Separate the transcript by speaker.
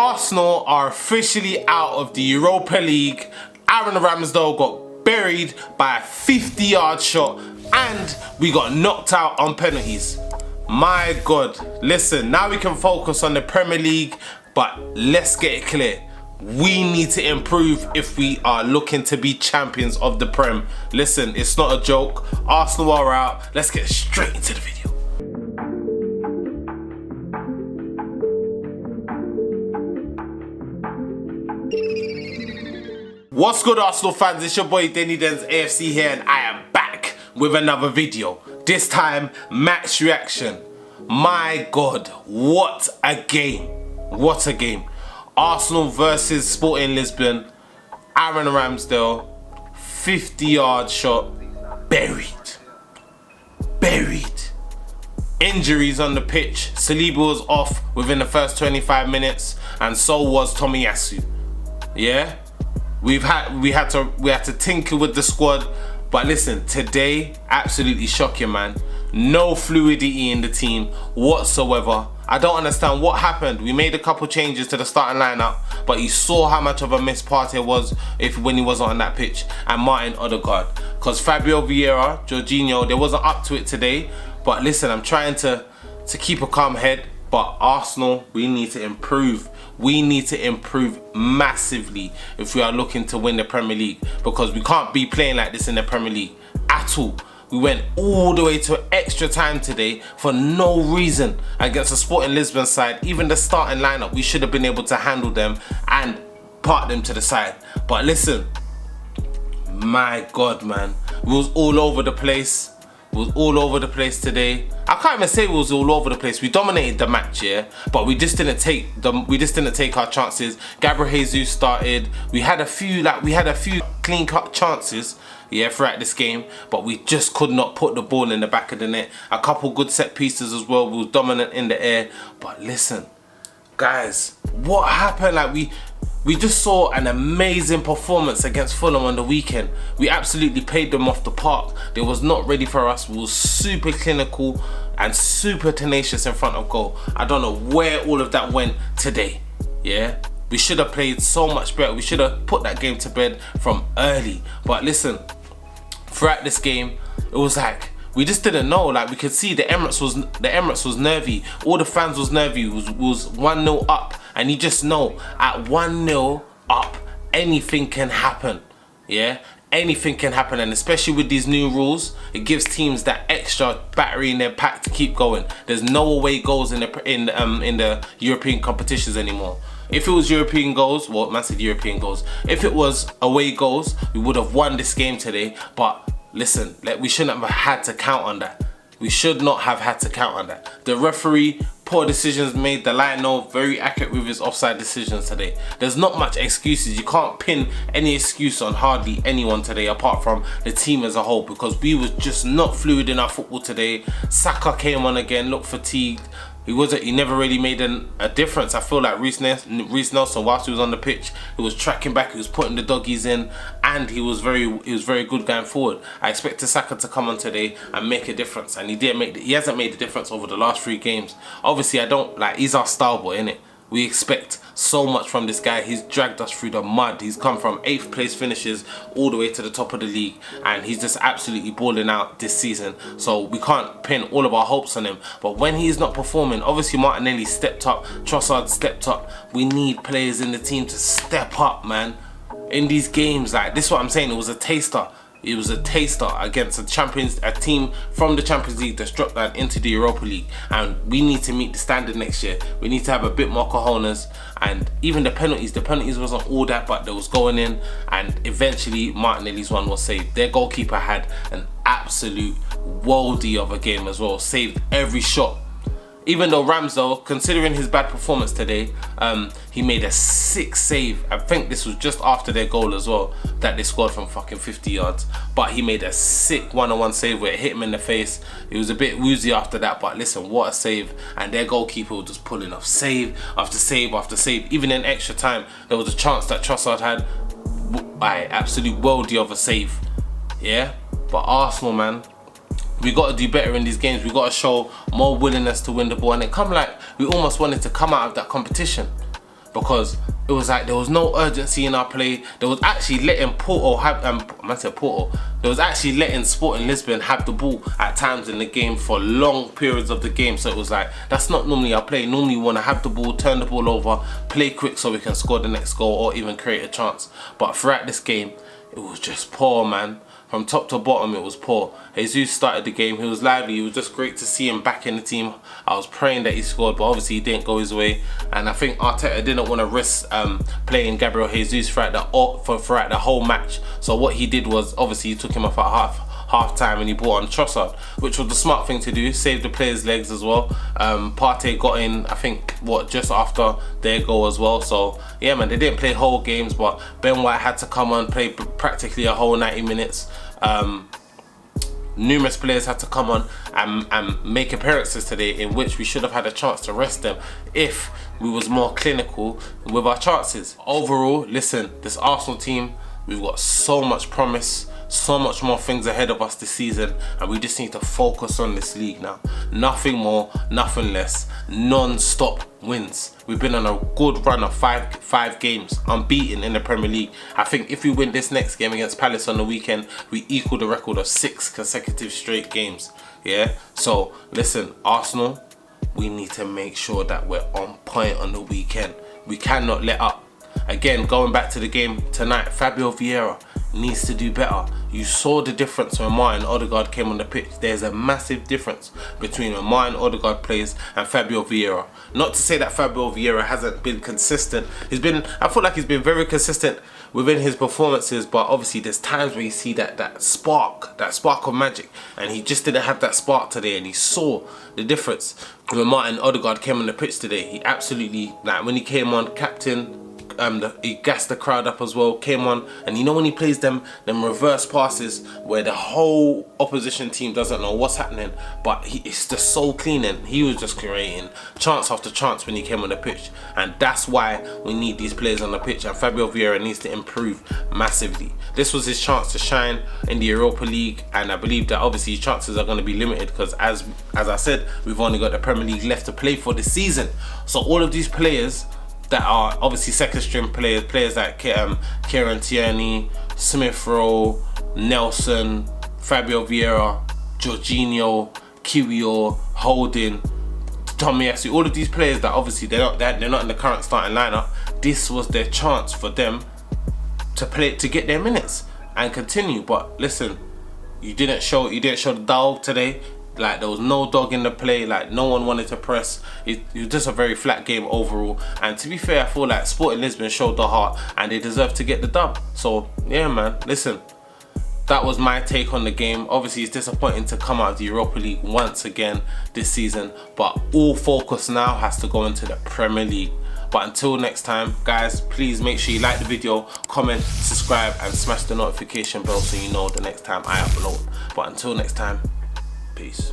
Speaker 1: Arsenal are officially out of the Europa League. Aaron Ramsdale got buried by a 50-yard shot and we got knocked out on penalties. My God, listen, now we can focus on the Premier League, but let's get it clear. We need to improve if we are looking to be champions of the Prem. Listen, it's not a joke. Arsenal are out. Let's get straight into the video. What's good, Arsenal fans? It's your boy Dennydenzafc here, and I am back with another video. This time, match reaction. My God, what a game. What a game. Arsenal versus Sporting Lisbon. Aaron Ramsdale, 50-yard shot, buried. Injuries on the pitch. Saliba was off within the first 25 minutes, and so was Tomiyasu. Yeah? We had to tinker with the squad, but listen, today absolutely shocking, man. No fluidity in the team whatsoever. I don't understand what happened. We made a couple changes to the starting lineup, but you saw how much of a miss Partey was when he wasn't on that pitch, and Martin Odegaard. Because Fabio Vieira, Jorginho, they wasn't up to it today. But listen, I'm trying to keep a calm head. But Arsenal, we need to improve. We need to improve massively if we are looking to win the Premier League, because we can't be playing like this in the Premier League at all. We went all the way to extra time today for no reason against the Sporting Lisbon side. Even the starting lineup, we should have been able to handle them and park them to the side. But listen, my God, man, we was all over the place. Was all over the place today. I can't even say we was all over the place. We dominated the match, yeah, but we just didn't take our chances. Gabriel Jesus started. We had a few clean cut chances, yeah, throughout this game, but we just could not put the ball in the back of the net. A couple good set pieces as well. We was dominant in the air. But listen, guys, what happened? Like we just saw an amazing performance against Fulham on the weekend. We absolutely played them off the park. They was not ready for us. We was super clinical and super tenacious in front of goal. I don't know where all of that went today, yeah? We should have played so much better. We should have put that game to bed from early. But listen, throughout this game, it was like, we just didn't know. Like, we could see the Emirates was nervy. All the fans was nervy. It was 1-0 up, and you just know at 1-0 up, anything can happen. Yeah, anything can happen, and especially with these new rules, it gives teams that extra battery in their pack to keep going. There's no away goals in the European competitions anymore. If it was European goals, well, man said European goals. If it was away goals, we would have won this game today. But listen, we shouldn't have had to count on that. We should not have had to count on that. The referee, poor decisions made. The Lionel, very accurate with his offside decisions today. There's not much excuses. You can't pin any excuse on hardly anyone today apart from the team as a whole, because we was just not fluid in our football today. Saka came on again, looked fatigued. He never really made a difference. I feel like Reece Nelson, whilst he was on the pitch, he was tracking back, he was putting the doggies in, and he was very good going forward. I expected Saka to come on today and make a difference, and he hasn't made a difference over the last 3 games. Obviously, he's our star boy, innit? We expect so much from this guy. He's dragged us through the mud. He's come from 8th place finishes all the way to the top of the league, and he's just absolutely balling out this season. So we can't pin all of our hopes on him. But when he's not performing, obviously Martinelli stepped up, Trossard stepped up. We need players in the team to step up, man. In these games, like, this is what I'm saying, it was a taster. It was a taster against a team from the Champions League that's dropped down into the Europa League, and we need to meet the standard next year. We need to have a bit more cojones, and even the penalties wasn't all that, but they was going in, and eventually Martinelli's one was saved. Their goalkeeper had an absolute worldie of a game as well, saved every shot. Even though Ramsdale, considering his bad performance today, he made a sick save. I think this was just after their goal as well, that they scored from fucking 50 yards. But he made a sick one-on-one save where it hit him in the face. It was a bit woozy after that, but listen, what a save. And their goalkeeper was just pulling off save after save after save. Even in extra time, there was a chance that Trossard had. Absolute worldie of a save. Yeah? But Arsenal, man, we got to do better in these games. We got to show more willingness to win the ball, and it come like we almost wanted to come out of that competition. because it was like there was no urgency in our play. There was actually letting Porto have, there was actually letting Sporting Lisbon have the ball at times in the game for long periods of the game. So it was like, that's not normally our play. Normally we want to have the ball, turn the ball over, play quick so we can score the next goal or even create a chance. But throughout this game, it was just poor, man. From top to bottom, it was poor. Jesus started the game. He was lively. It was just great to see him back in the team. I was praying that he scored, but obviously he didn't go his way. And I think Arteta didn't want to risk playing Gabriel Jesus throughout the whole match. So what he did was, obviously, he took him off at half time and he brought on Trossard, which was the smart thing to do, save the players' legs as well. Partey got in, I think, just after their goal as well. So yeah, man, they didn't play whole games, but Ben White had to come on, play practically a whole 90 minutes. Numerous players had to come on and make appearances today, in which we should have had a chance to rest them if we was more clinical with our chances. Overall, listen, this Arsenal team, we've got so much promise, so much more things ahead of us this season, and we just need to focus on this league now. Nothing more, nothing less. Non-stop wins. We've been on a good run of five games, unbeaten in the Premier League. I think if we win this next game against Palace on the weekend, we equal the record of 6 consecutive straight games. Yeah, so listen, Arsenal, we need to make sure that we're on point on the weekend. We cannot let up. Again, going back to the game tonight, Fabio Vieira needs to do better. You saw the difference when Martin Odegaard came on the pitch. There's a massive difference between when Martin Odegaard plays and Fabio Vieira. Not to say that Fabio Vieira hasn't been consistent. I feel like he's been very consistent within his performances, but obviously there's times where you see that spark of magic, and he just didn't have that spark today, and he saw the difference. When Martin Odegaard came on the pitch today, he absolutely, like when he came on, captain, he gassed the crowd up as well, came on, and you know when he plays them reverse passes where the whole opposition team doesn't know what's happening, but it's just so clean, and he was just creating chance after chance when he came on the pitch. And that's why we need these players on the pitch, and Fabio Vieira needs to improve massively. This was his chance to shine in the Europa League, and I believe that obviously his chances are going to be limited because as I said, we've only got the Premier League left to play for this season. So all of these players that are obviously second string players like Kieran Tierney, Smith Rowe, Nelson, Fabio Vieira, Jorginho, Kiwior, Holding, Tomiyasu, all of these players that obviously they're not in the current starting lineup. This was their chance for them to get their minutes and continue. But listen, you didn't show the dog today. Like, there was no dog in the play. Like, no one wanted to press. It was just a very flat game overall. And to be fair, I feel like Sporting Lisbon showed the heart and they deserve to get the dub. So yeah, man, listen, that was my take on the game. Obviously, it's disappointing to come out of the Europa League once again this season, but all focus now has to go into the Premier League. But until next time, guys, please make sure you like the video, comment, subscribe, and smash the notification bell so you know the next time I upload. But until next time, peace.